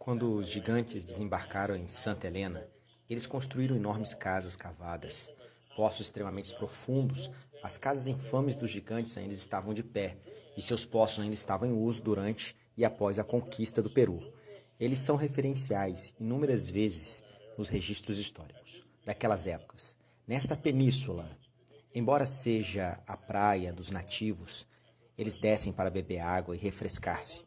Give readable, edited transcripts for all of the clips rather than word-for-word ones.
Quando os gigantes desembarcaram em Santa Helena, eles construíram enormes casas cavadas, poços extremamente profundos. As casas infames dos gigantes ainda estavam de pé, e seus poços ainda estavam em uso durante e após a conquista do Peru. Eles são referenciais inúmeras vezes nos registros históricos daquelas épocas. Nesta península, embora seja a praia dos nativos, eles descem para beber água e refrescar-se.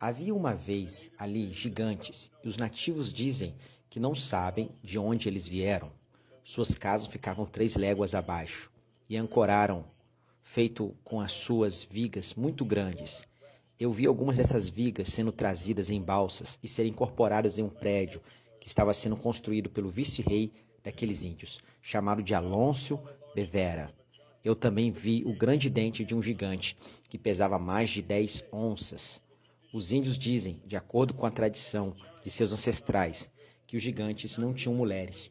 Havia uma vez ali gigantes, e os nativos dizem que não sabem de onde eles vieram. Suas casas ficavam 3 léguas abaixo, e ancoraram, feito com as suas vigas muito grandes. Eu vi algumas dessas vigas sendo trazidas em balsas e serem incorporadas em um prédio que estava sendo construído pelo vice-rei daqueles índios, chamado de Alonso Bevera. Eu também vi o grande dente de um gigante, que pesava mais de 10 onças. Os índios dizem, de acordo com a tradição de seus ancestrais, que os gigantes não tinham mulheres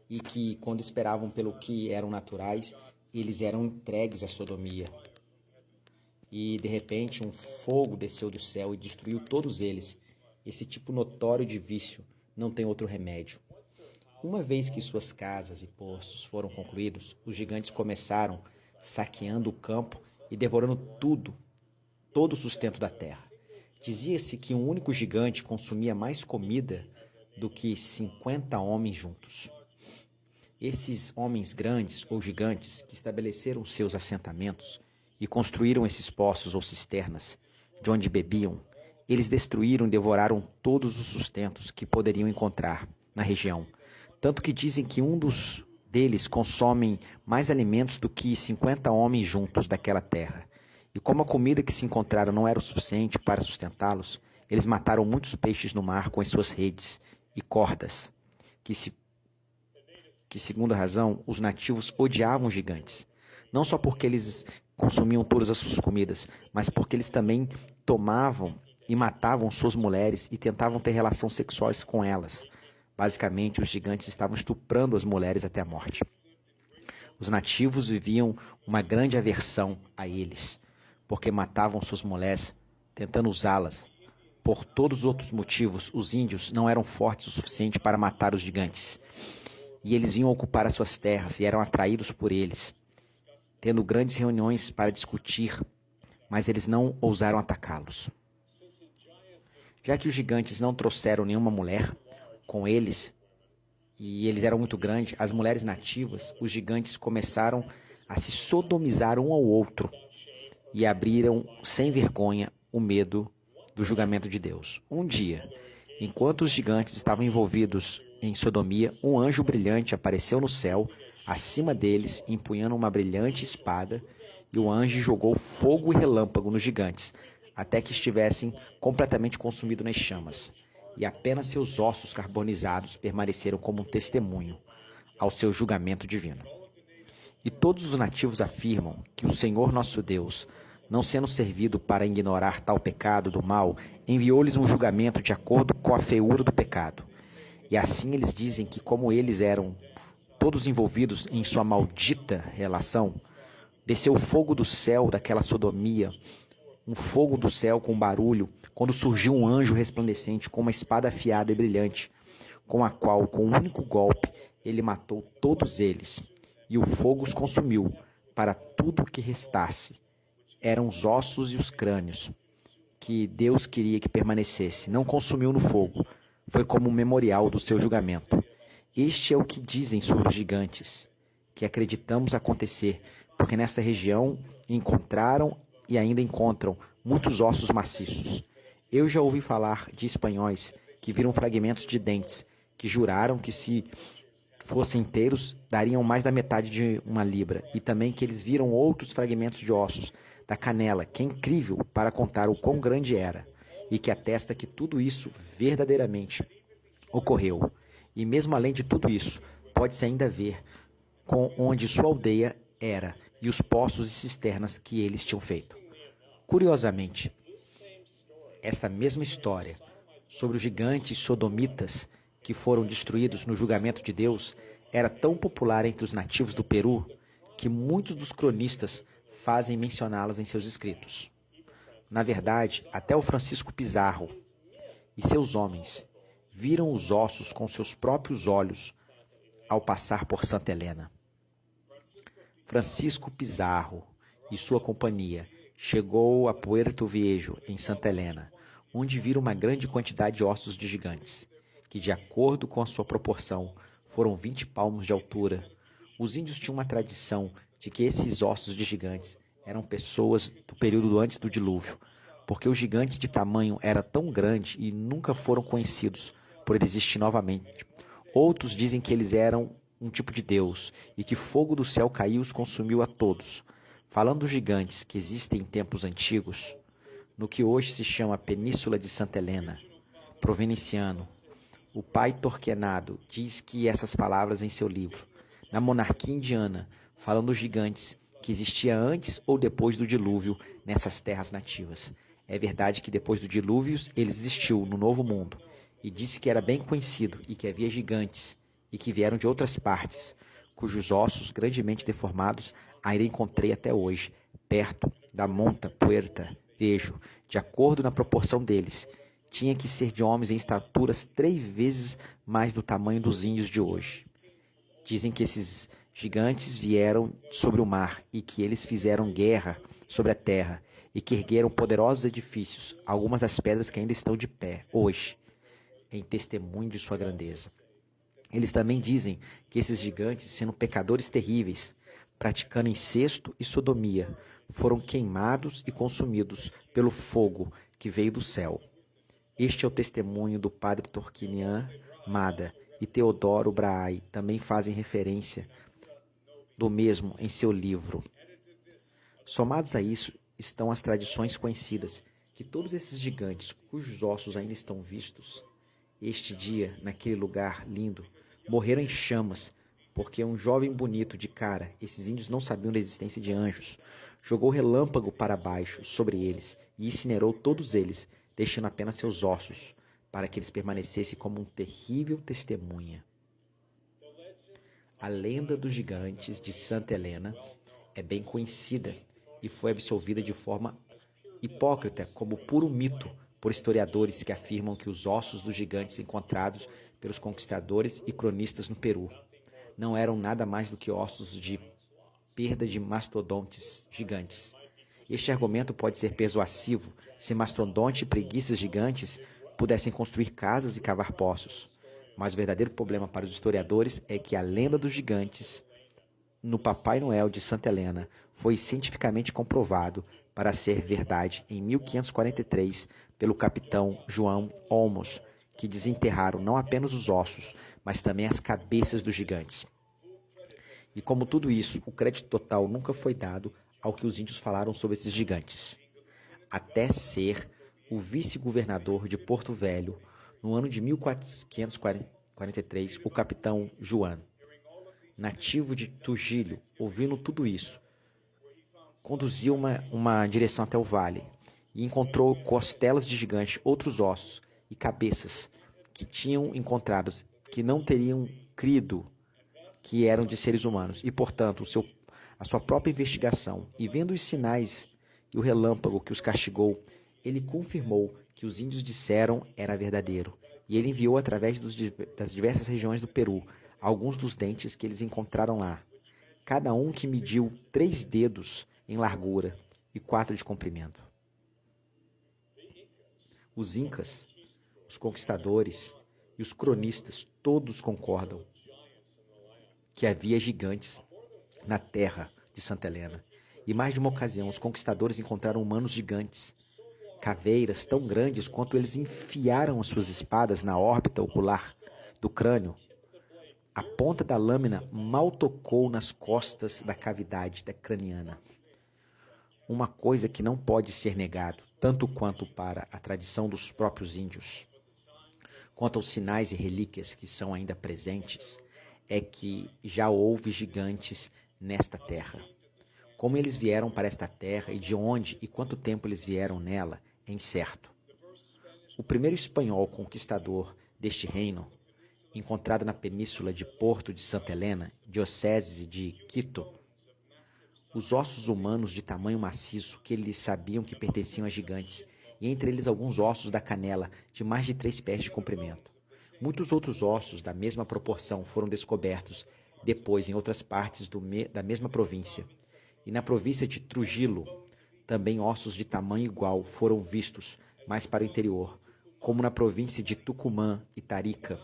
e que, quando esperavam pelo que eram naturais, eles eram entregues à sodomia. E, de repente, um fogo desceu do céu e destruiu todos eles. Esse tipo notório de vício não tem outro remédio. Uma vez que suas casas e poços foram concluídos, os gigantes começaram saqueando o campo e devorando todo o sustento da terra. Dizia-se que um único gigante consumia mais comida do que 50 homens juntos. Esses homens grandes ou gigantes que estabeleceram seus assentamentos e construíram esses poços ou cisternas de onde bebiam, eles destruíram e devoraram todos os sustentos que poderiam encontrar na região. Tanto que dizem que deles consomem mais alimentos do que 50 homens juntos daquela terra. E como a comida que se encontraram não era o suficiente para sustentá-los, eles mataram muitos peixes no mar com as suas redes e cordas, que segundo a razão, os nativos odiavam os gigantes. Não só porque eles consumiam todas as suas comidas, mas porque eles também tomavam e matavam suas mulheres e tentavam ter relações sexuais com elas. Basicamente, os gigantes estavam estuprando as mulheres até a morte. Os nativos viviam uma grande aversão a eles, porque matavam suas mulheres, tentando usá-las. Por todos os outros motivos, os índios não eram fortes o suficiente para matar os gigantes. E eles vinham ocupar as suas terras e eram atraídos por eles, tendo grandes reuniões para discutir, mas eles não ousaram atacá-los. Já que os gigantes não trouxeram nenhuma mulher com eles, e eles eram muito grandes, as mulheres nativas, os gigantes começaram a se sodomizar um ao outro e abriram sem vergonha o medo do julgamento de Deus. Um dia, enquanto os gigantes estavam envolvidos em sodomia, um anjo brilhante apareceu no céu, acima deles, empunhando uma brilhante espada, e o anjo jogou fogo e relâmpago nos gigantes, até que estivessem completamente consumidos nas chamas. E apenas seus ossos carbonizados permaneceram como um testemunho ao seu julgamento divino. E todos os nativos afirmam que o Senhor nosso Deus, não sendo servido para ignorar tal pecado do mal, enviou-lhes um julgamento de acordo com a feiura do pecado. E assim eles dizem que, como eles eram todos envolvidos em sua maldita relação, desceu o fogo do céu daquela sodomia, um fogo do céu com barulho, quando surgiu um anjo resplandecente com uma espada afiada e brilhante, com a qual, com um único golpe, ele matou todos eles, e o fogo os consumiu, para tudo o que restasse. Eram os ossos e os crânios, que Deus queria que permanecesse, não consumiu no fogo, foi como um memorial do seu julgamento. Este é o que dizem sobre os gigantes, que acreditamos acontecer, porque nesta região encontraram e ainda encontram muitos ossos maciços. Eu já ouvi falar de espanhóis que viram fragmentos de dentes, que juraram que se fossem inteiros, dariam mais da metade de uma libra, e também que eles viram outros fragmentos de ossos da canela, que é incrível para contar o quão grande era, e que atesta que tudo isso verdadeiramente ocorreu. E mesmo além de tudo isso, pode-se ainda ver onde sua aldeia era e os poços e cisternas que eles tinham feito. Curiosamente, esta mesma história sobre os gigantes sodomitas que foram destruídos no julgamento de Deus era tão popular entre os nativos do Peru que muitos dos cronistas fazem mencioná-las em seus escritos. Na verdade, até o Francisco Pizarro e seus homens viram os ossos com seus próprios olhos ao passar por Santa Helena. Francisco Pizarro e sua companhia chegou a Puerto Viejo, em Santa Helena, onde viram uma grande quantidade de ossos de gigantes, que, de acordo com a sua proporção, foram 20 palmos de altura. Os índios tinham uma tradição de que esses ossos de gigantes eram pessoas do período antes do dilúvio, porque os gigantes de tamanho era tão grande e nunca foram conhecidos por ele existir novamente. Outros dizem que eles eram um tipo de Deus e que fogo do céu caiu e os consumiu a todos. Falando dos gigantes que existem em tempos antigos, no que hoje se chama Península de Santa Helena, Provinciano, o pai Torquenado diz que essas palavras em seu livro. Na monarquia indiana, falando dos gigantes que existia antes ou depois do dilúvio nessas terras nativas. É verdade que depois do dilúvio ele existiu no Novo Mundo, e disse que era bem conhecido e que havia gigantes e que vieram de outras partes, cujos ossos grandemente deformados ainda encontrei até hoje, perto da Monta Puerta Vejo, de acordo na proporção deles. Tinha que ser de homens em estaturas 3 vezes mais do tamanho dos índios de hoje. Dizem que esses gigantes vieram sobre o mar e que eles fizeram guerra sobre a terra e que ergueram poderosos edifícios, algumas das pedras que ainda estão de pé hoje, em testemunho de sua grandeza. Eles também dizem que esses gigantes, sendo pecadores terríveis, praticando incesto e sodomia, foram queimados e consumidos pelo fogo que veio do céu. Este é o testemunho do padre Torquenian Mada e Teodoro Brahe, também fazem referência do mesmo em seu livro. Somados a isso estão as tradições conhecidas, que todos esses gigantes, cujos ossos ainda estão vistos, este dia, naquele lugar lindo, morreram em chamas, porque um jovem bonito de cara, esses índios não sabiam da existência de anjos, jogou relâmpago para baixo sobre eles e incinerou todos eles, deixando apenas seus ossos, para que eles permanecessem como um terrível testemunha. A lenda dos gigantes de Santa Helena é bem conhecida e foi absolvida de forma hipócrita como puro mito por historiadores que afirmam que os ossos dos gigantes encontrados pelos conquistadores e cronistas no Peru não eram nada mais do que ossos de perda de mastodontes gigantes. Este argumento pode ser persuasivo se mastodonte e preguiças gigantes pudessem construir casas e cavar poços. Mas o verdadeiro problema para os historiadores é que a lenda dos gigantes no Papai Noel de Santa Helena foi cientificamente comprovado para ser verdade em 1543 pelo capitão João Olmos, que desenterraram não apenas os ossos, mas também as cabeças dos gigantes. E como tudo isso, o crédito total nunca foi dado ao que os índios falaram sobre esses gigantes, até ser o vice-governador de Porto Velho, no ano de 1543, o capitão João, nativo de Trujillo, ouvindo tudo isso, conduziu uma direção até o vale e encontrou costelas de gigantes, outros ossos e cabeças que tinham encontrados, que não teriam crido que eram de seres humanos, e, portanto, a sua própria investigação, e vendo os sinais e o relâmpago que os castigou, ele confirmou que os índios disseram era verdadeiro, e ele enviou através das diversas regiões do Peru alguns dos dentes que eles encontraram lá, cada um que mediu 3 dedos em largura e 4 de comprimento. Os incas, os conquistadores e os cronistas todos concordam que havia gigantes na terra de Santa Helena. E mais de uma ocasião, os conquistadores encontraram humanos gigantes, caveiras tão grandes quanto eles enfiaram as suas espadas na órbita ocular do crânio. A ponta da lâmina mal tocou nas costas da cavidade craniana. Uma coisa que não pode ser negado, tanto quanto para a tradição dos próprios índios, quanto aos sinais e relíquias que são ainda presentes, é que já houve gigantes nesta terra. Como eles vieram para esta terra e de onde e quanto tempo eles vieram nela é incerto. O primeiro espanhol conquistador deste reino, encontrado na península de Porto de Santa Helena, diocese de Quito, os ossos humanos de tamanho maciço que eles sabiam que pertenciam a gigantes e entre eles alguns ossos da canela de mais de 3 pés de comprimento. Muitos outros ossos da mesma proporção foram descobertos depois em outras partes da mesma província. E na província de Trujillo, também ossos de tamanho igual foram vistos mais para o interior, como na província de Tucumã e Tarica.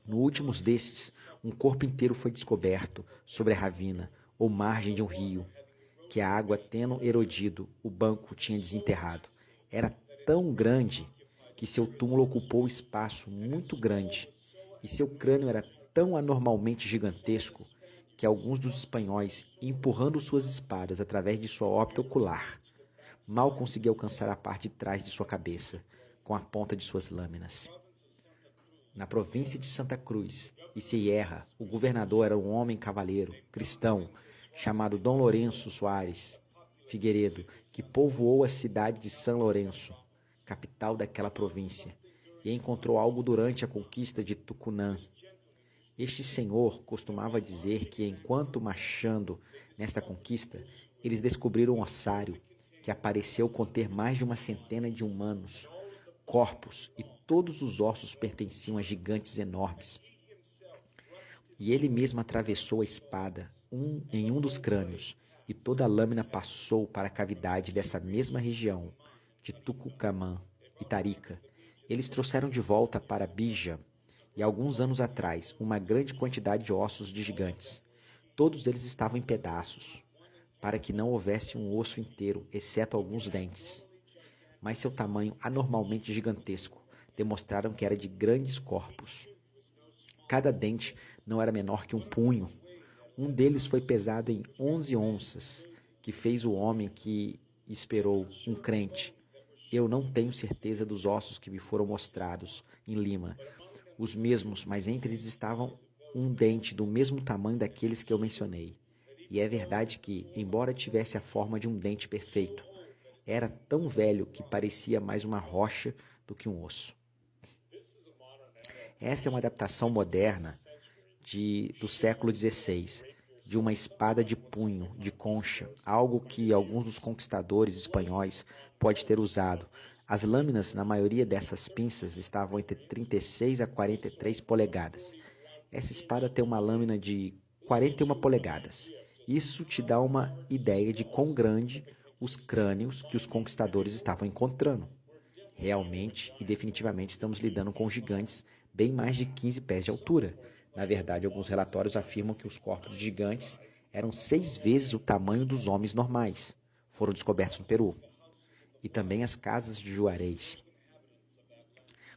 No último destes, um corpo inteiro foi descoberto sobre a ravina, ou margem de um rio, que a água tendo erodido, o banco tinha desenterrado. Era tão grande que seu túmulo ocupou espaço muito grande, e seu crânio era tão anormalmente gigantesco que alguns dos espanhóis, empurrando suas espadas através de sua órbita ocular, mal conseguiam alcançar a parte de trás de sua cabeça com a ponta de suas lâminas. Na província de Santa Cruz e Sierra, o governador era um homem cavaleiro, cristão, chamado Dom Lourenço Soares Figueiredo, que povoou a cidade de São Lourenço, capital daquela província, e encontrou algo durante a conquista de Tucunã. Este senhor costumava dizer que, enquanto marchando nesta conquista, eles descobriram um ossário que apareceu conter mais de 100 de humanos, corpos, e todos os ossos pertenciam a gigantes enormes. E ele mesmo atravessou a espada em um dos crânios, e toda a lâmina passou para a cavidade dessa mesma região, de Tucumã e Tarica. Eles trouxeram de volta para Bija, e alguns anos atrás, uma grande quantidade de ossos de gigantes. Todos eles estavam em pedaços, para que não houvesse um osso inteiro, exceto alguns dentes. Mas seu tamanho anormalmente gigantesco demonstraram que era de grandes corpos. Cada dente não era menor que um punho. Um deles foi pesado em 11 onças, que fez o homem que esperou, um crente. Eu não tenho certeza dos ossos que me foram mostrados em Lima, os mesmos, mas entre eles estavam um dente do mesmo tamanho daqueles que eu mencionei. E é verdade que, embora tivesse a forma de um dente perfeito, era tão velho que parecia mais uma rocha do que um osso. Essa é uma adaptação moderna do século XVI, de uma espada de punho, de concha, algo que alguns dos conquistadores espanhóis pode ter usado. As lâminas, na maioria dessas pinças, estavam entre 36 a 43 polegadas. Essa espada tem uma lâmina de 41 polegadas. Isso te dá uma ideia de quão grande os crânios que os conquistadores estavam encontrando. Realmente e definitivamente estamos lidando com gigantes bem mais de 15 pés de altura. Na verdade, alguns relatórios afirmam que os corpos de gigantes eram 6 vezes o tamanho dos homens normais. Foram descobertos no Peru. E também as casas de Juarez.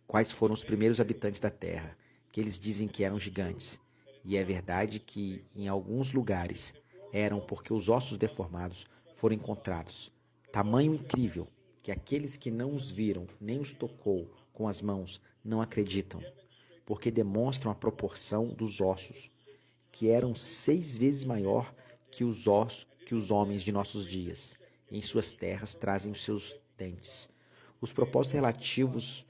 Quais foram os primeiros habitantes da Terra, que eles dizem que eram gigantes. E é verdade que, em alguns lugares, eram porque os ossos deformados foram encontrados. Tamanho incrível, que aqueles que não os viram nem os tocou com as mãos não acreditam, porque demonstram a proporção dos ossos, que eram 6 vezes maior que os homens de nossos dias. Em suas terras trazem os seus dentes. Os propósitos relativos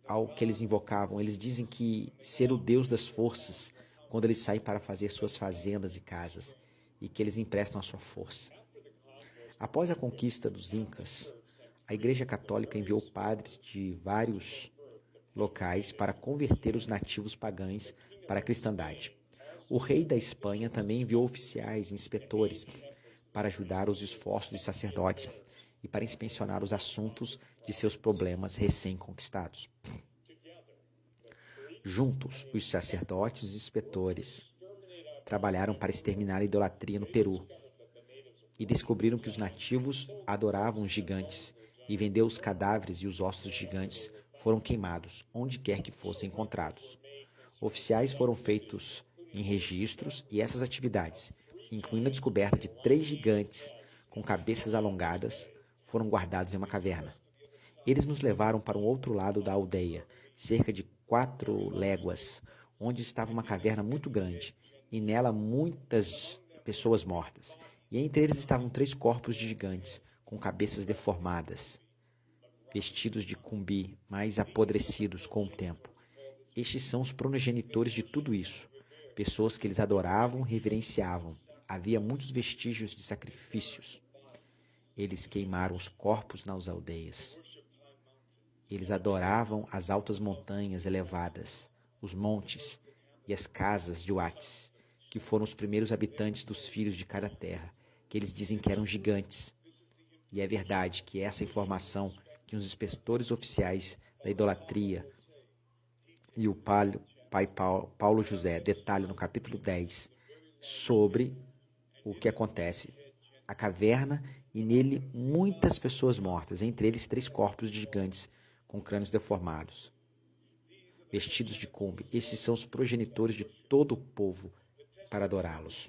ao que eles invocavam, eles dizem que ser o Deus das forças, quando eles saem para fazer suas fazendas e casas, e que eles emprestam a sua força. Após a conquista dos Incas, a Igreja Católica enviou padres de vários locais para converter os nativos pagãos para a cristandade. O rei da Espanha também enviou oficiais e inspetores para ajudar os esforços dos sacerdotes e para inspecionar os assuntos de seus problemas recém-conquistados. Juntos, os sacerdotes e os inspetores trabalharam para exterminar a idolatria no Peru e descobriram que os nativos adoravam os gigantes e vendeu os cadáveres e os ossos dos gigantes foram queimados onde quer que fossem encontrados. Oficiais foram feitos em registros e essas atividades, incluindo a descoberta de 3 gigantes com cabeças alongadas, foram guardados em uma caverna. Eles nos levaram para um outro lado da aldeia, cerca de 4 léguas, onde estava uma caverna muito grande, e nela muitas pessoas mortas. E entre eles estavam 3 corpos de gigantes, com cabeças deformadas, vestidos de cumbi, mais apodrecidos com o tempo. Estes são os progenitores de tudo isso, pessoas que eles adoravam, reverenciavam. Havia muitos vestígios de sacrifícios. Eles queimaram os corpos nas aldeias. Eles adoravam as altas montanhas elevadas, os montes e as casas de Uates, que foram os primeiros habitantes dos filhos de cada terra, que eles dizem que eram gigantes. E é verdade que essa informação que os inspetores oficiais da idolatria e o pai Paulo José detalham no capítulo 10 sobre o que acontece. A caverna e nele muitas pessoas mortas, entre eles 3 corpos de gigantes com crânios deformados, vestidos de cumbe. Estes são os progenitores de todo o povo para adorá-los.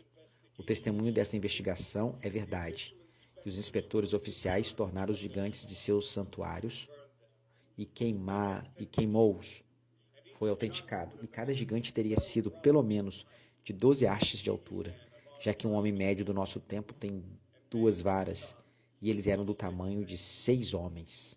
O testemunho desta investigação é verdade. E os inspetores oficiais tornaram os gigantes de seus santuários e queimou-os. Foi autenticado. E cada gigante teria sido pelo menos de 12 hastes de altura, já que um homem médio do nosso tempo tem 2 varas, e eles eram do tamanho de 6 homens.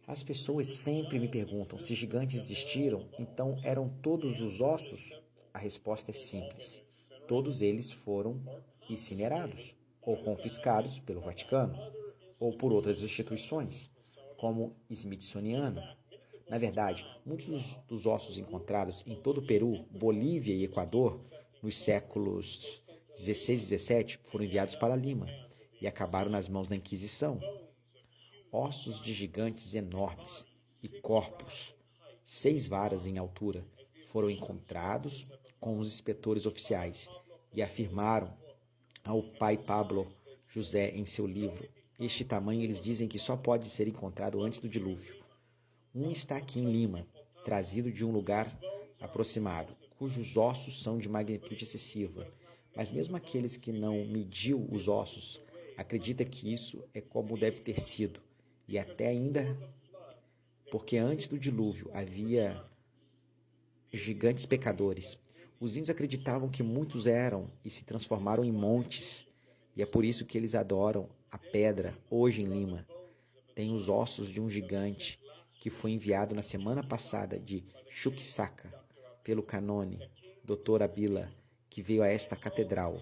As pessoas sempre me perguntam se gigantes existiram, então eram todos os ossos? A resposta é simples. Todos eles foram incinerados, ou confiscados pelo Vaticano, ou por outras instituições, como Smithsoniano. Na verdade, muitos dos ossos encontrados em todo o Peru, Bolívia e Equador, nos séculos XVI e XVII, foram enviados para Lima e acabaram nas mãos da Inquisição. Ossos de gigantes enormes e corpos, 6 varas em altura, foram encontrados com os inspetores oficiais e afirmaram ao pai Pablo José em seu livro. Este tamanho eles dizem que só pode ser encontrado antes do dilúvio. Um está aqui em Lima, trazido de um lugar aproximado, cujos ossos são de magnitude excessiva. Mas mesmo aqueles que não mediu os ossos acredita que isso é como deve ter sido. E até ainda, porque antes do dilúvio havia gigantes pecadores. Os índios acreditavam que muitos eram e se transformaram em montes. E é por isso que eles adoram a pedra, hoje em Lima. Tem os ossos de um gigante que foi enviado na semana passada de Chuquisaca pelo canone Dr. Abila, que veio a esta catedral.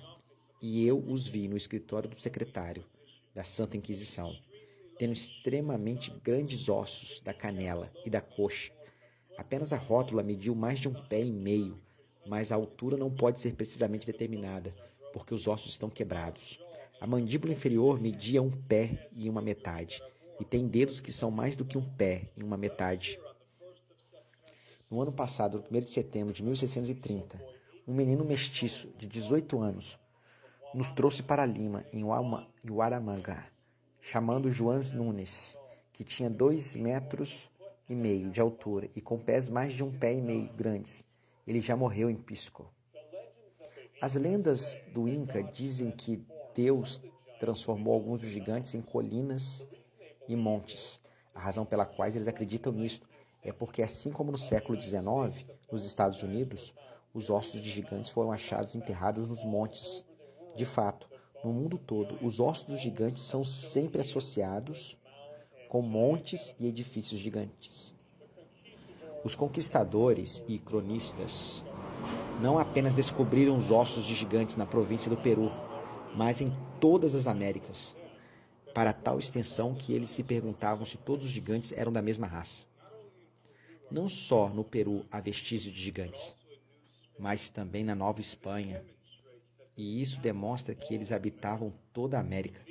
E eu os vi no escritório do secretário da Santa Inquisição, tendo extremamente grandes ossos da canela e da coxa. Apenas a rótula mediu mais de 1,5 pés, mas a altura não pode ser precisamente determinada, porque os ossos estão quebrados. A mandíbula inferior media 1 pé e 1/metade, e tem dedos que são mais do que 1 pé e 1/metade. No ano passado, no 1º de setembro de 1630, um menino mestiço de 18 anos nos trouxe para Lima, em Huaramanga, chamando João Nunes, que tinha 2,5 metros de altura e com pés mais de 1,5 pés grandes. Ele já morreu em Pisco. As lendas do Inca dizem que Deus transformou alguns dos gigantes em colinas e montes. A razão pela qual eles acreditam nisto é porque, assim como no século XIX, nos Estados Unidos, os ossos de gigantes foram achados enterrados nos montes. De fato, no mundo todo, os ossos dos gigantes são sempre associados com montes e edifícios gigantes. Os conquistadores e cronistas não apenas descobriram os ossos de gigantes na província do Peru, mas em todas as Américas, para tal extensão que eles se perguntavam se todos os gigantes eram da mesma raça. Não só no Peru há vestígios de gigantes, mas também na Nova Espanha, e isso demonstra que eles habitavam toda a América.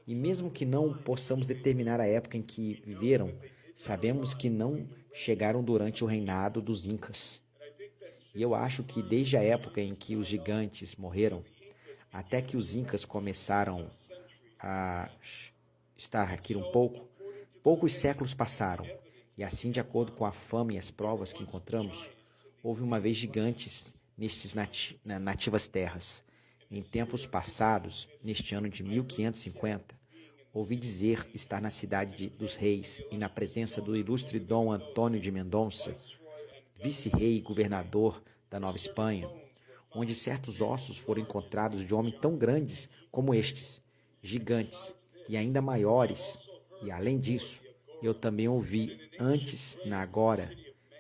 E mesmo que não possamos determinar a época em que viveram, sabemos que não chegaram durante o reinado dos Incas. E eu acho que desde a época em que os gigantes morreram, até que os Incas começaram a estar aqui um pouco, poucos séculos passaram. E assim, de acordo com a fama e as provas que encontramos, houve uma vez gigantes nestas nativas terras. Em tempos passados, neste ano de 1550, ouvi dizer estar na cidade dos reis e na presença do ilustre Dom Antônio de Mendonça, vice-rei e governador da Nova Espanha, onde certos ossos foram encontrados de homens tão grandes como estes, gigantes e ainda maiores. E além disso, eu também ouvi antes, na agora,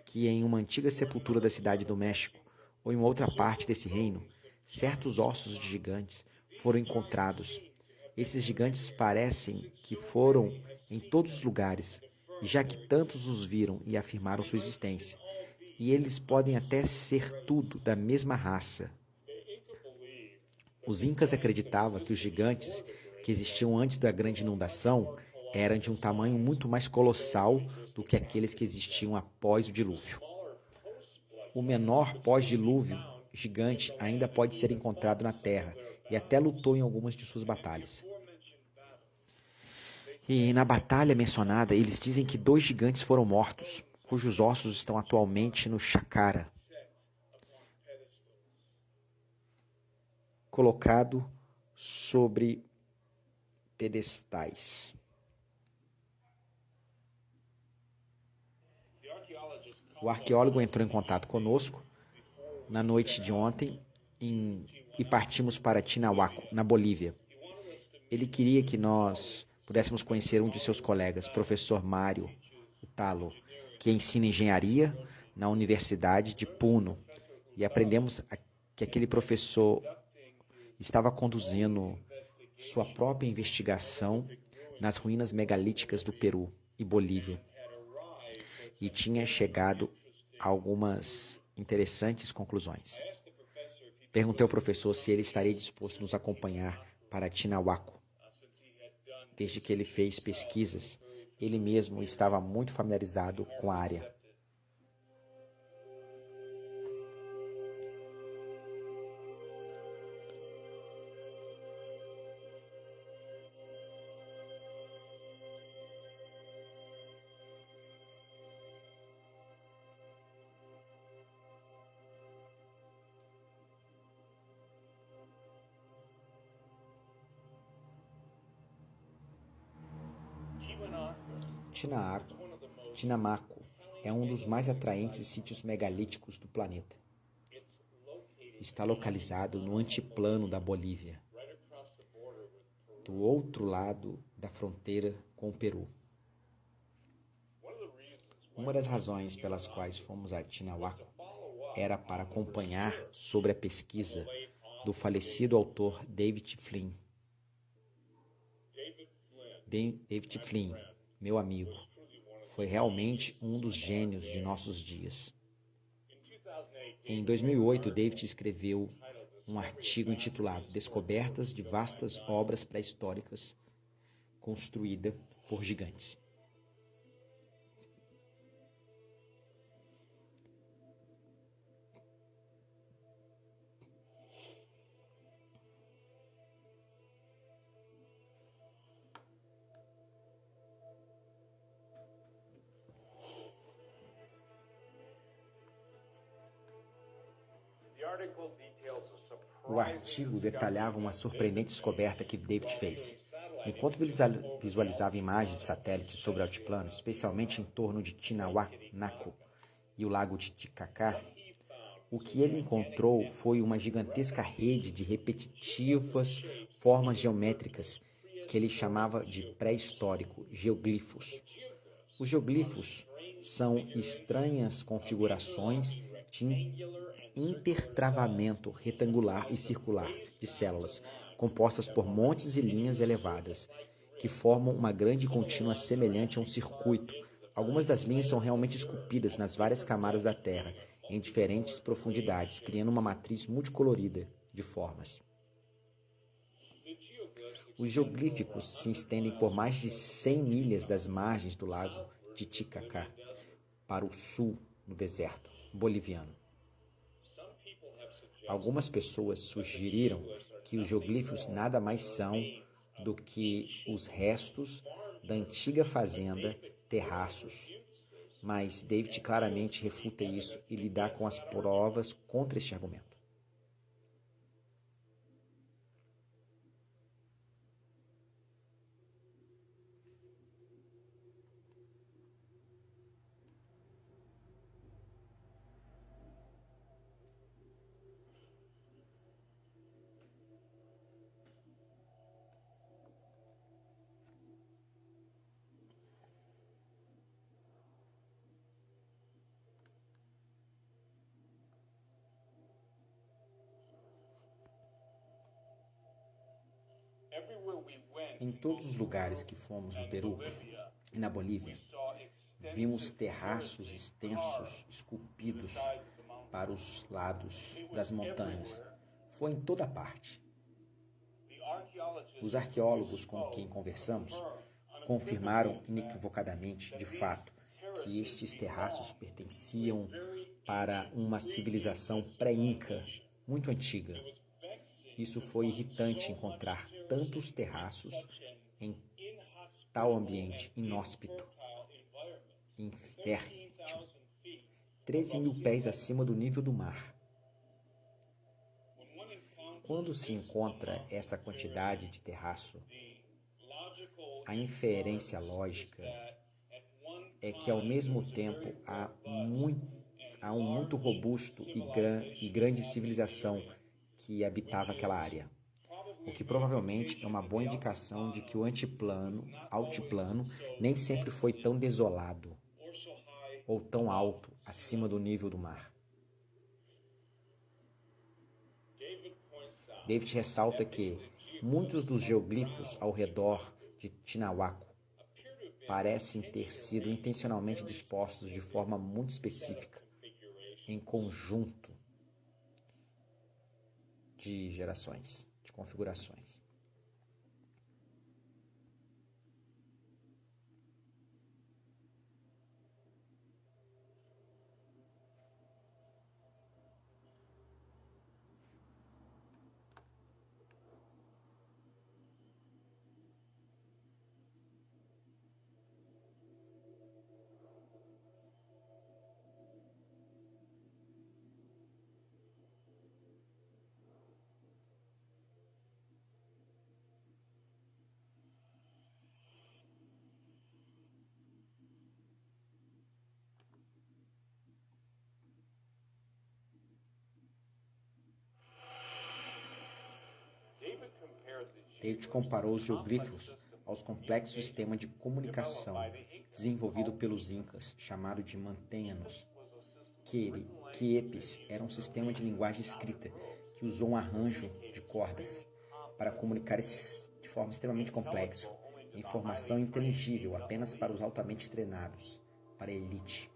que em uma antiga sepultura da cidade do México, ou em outra parte desse reino, certos ossos de gigantes foram encontrados. Esses gigantes parecem que foram em todos os lugares, já que tantos os viram e afirmaram sua existência. E eles podem até ser tudo da mesma raça. Os incas acreditavam que os gigantes que existiam antes da grande inundação eram de um tamanho muito mais colossal do que aqueles que existiam após o dilúvio. O menor pós-dilúvio gigante ainda pode ser encontrado na Terra e até lutou em algumas de suas batalhas. E na batalha mencionada, eles dizem que 2 gigantes foram mortos, cujos ossos estão atualmente no Saqqara, colocado sobre pedestais. O arqueólogo entrou em contato conosco na noite de ontem e partimos para Tinahuaco, na Bolívia. Ele queria que nós pudéssemos conhecer um de seus colegas, professor Mário Talo, que ensina engenharia na Universidade de Puno. E aprendemos que aquele professor estava conduzindo sua própria investigação nas ruínas megalíticas do Peru e Bolívia. E tinha chegado a algumas interessantes conclusões. Perguntei ao professor se ele estaria disposto a nos acompanhar para Tinahuaco. Desde que ele fez pesquisas, ele mesmo estava muito familiarizado com a área. Tinamaco é um dos mais atraentes sítios megalíticos do planeta. Está localizado no antiplano da Bolívia, do outro lado da fronteira com o Peru. Uma das razões pelas quais fomos a Tinahuaco era para acompanhar sobre a pesquisa do falecido autor David Flynn. David Flynn, meu amigo, foi realmente um dos gênios de nossos dias. Em 2008, David escreveu um artigo intitulado Descobertas de vastas obras pré-históricas construídas por gigantes. O artigo detalhava uma surpreendente descoberta que David fez. Enquanto visualizava imagens de satélites sobre o altiplano, especialmente em torno de Tinahuanaco e o lago Titicaca, o que ele encontrou foi uma gigantesca rede de repetitivas formas geométricas que ele chamava de pré-histórico, geoglifos. Os geoglifos são estranhas configurações de intertravamento retangular e circular de células, compostas por montes e linhas elevadas, que formam uma grande contínua semelhante a um circuito. Algumas das linhas são realmente esculpidas nas várias camadas da Terra, em diferentes profundidades, criando uma matriz multicolorida de formas. Os geoglíficos se estendem por mais de 100 milhas das margens do lago Titicaca para o sul, no deserto boliviano. Algumas pessoas sugeriram que os geoglifos nada mais são do que os restos da antiga fazenda Terraços, mas David claramente refuta isso e lhe dá com as provas contra este argumento. Em todos os lugares que fomos no Peru e na Bolívia, vimos terraços extensos esculpidos para os lados das montanhas. Foi em toda parte. Os arqueólogos com quem conversamos confirmaram inequivocadamente, de fato, que estes terraços pertenciam para uma civilização pré-inca muito antiga. Isso foi irritante encontrar tantos terraços em tal ambiente inóspito, infértil, 13.000 pés acima do nível do mar. Quando se encontra essa quantidade de terraço, a inferência lógica é que, ao mesmo tempo, há um muito robusto e grande civilização que habitava aquela área, o que provavelmente é uma boa indicação de que o altiplano nem sempre foi tão desolado ou tão alto acima do nível do mar. David ressalta que muitos dos geoglifos ao redor de Tinahuaco parecem ter sido intencionalmente dispostos de forma muito específica, em conjunto de gerações, de configurações. David comparou os geoglifos aos complexos sistemas de comunicação desenvolvido pelos Incas, chamado de mantenhanos. Quiepes era um sistema de linguagem escrita que usou um arranjo de cordas para comunicar de forma extremamente complexa, informação inteligível apenas para os altamente treinados, para a elite.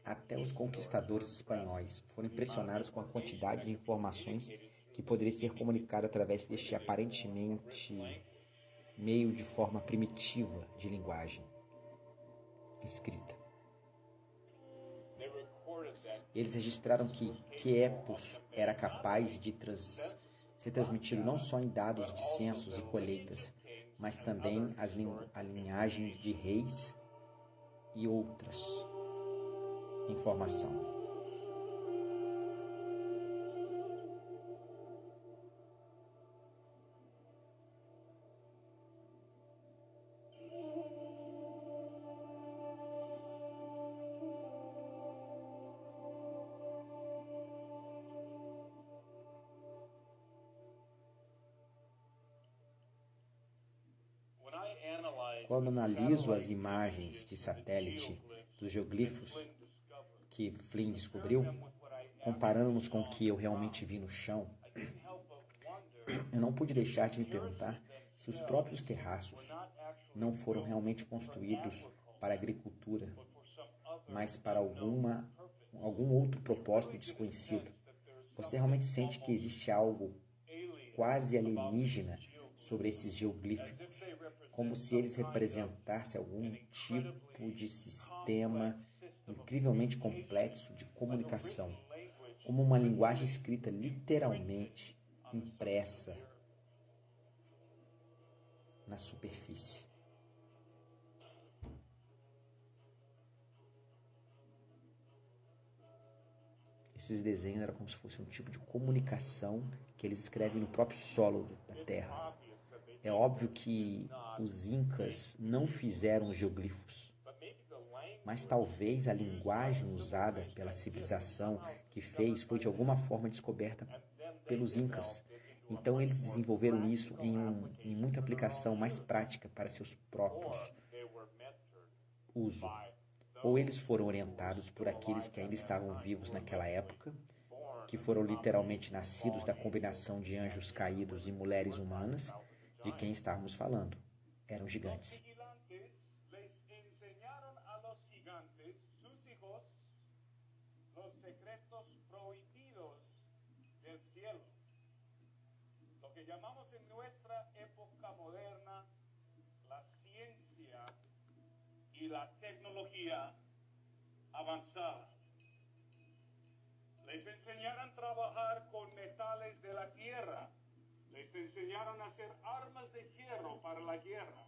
Até os conquistadores espanhóis foram impressionados com a quantidade de informações que poderia ser comunicada através deste aparentemente meio de forma primitiva de linguagem escrita. Eles registraram que Quiepos era capaz de ser transmitido não só em dados de censos e colheitas, mas também a linhagem de reis e outras informação. Quando analiso as imagens de satélite dos geoglifos que Flynn descobriu, comparando-nos com o que eu realmente vi no chão, eu não pude deixar de me perguntar se os próprios terraços não foram realmente construídos para a agricultura, mas para algum outro propósito desconhecido. Você realmente sente que existe algo quase alienígena sobre esses geoglíficos, como se eles representassem algum tipo de sistema incrivelmente complexo de comunicação, como uma linguagem escrita literalmente impressa na superfície. Esses desenhos eram como se fosse um tipo de comunicação que eles escrevem no próprio solo da Terra. É óbvio que os Incas não fizeram os geoglifos, mas talvez a linguagem usada pela civilização que fez foi de alguma forma descoberta pelos Incas. Então eles desenvolveram isso em muita aplicação mais prática para seus próprios uso. Ou eles foram orientados por aqueles que ainda estavam vivos naquela época, que foram literalmente nascidos da combinação de anjos caídos e mulheres humanas, de quem estávamos falando. Eram gigantes. Los secretos prohibidos del cielo. Lo que llamamos en nuestra época moderna la ciencia y la tecnología avanzada. Les enseñaron a trabajar con metales de la tierra. Les enseñaron a hacer armas de hierro para la guerra.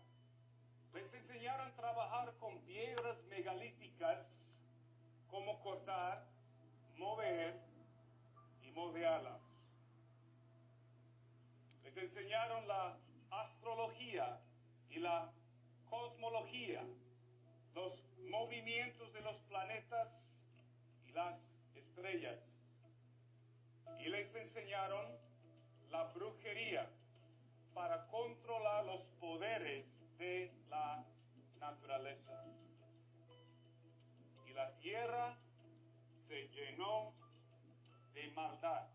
Les enseñaron a trabajar con piedras megalíticas, cómo cortar, mover y moldearlas. Les enseñaron la astrología y la cosmología, los movimientos de los planetas y las estrellas. Y les enseñaron la brujería para controlar los poderes de la naturaleza. Y la tierra se llenó de maldad.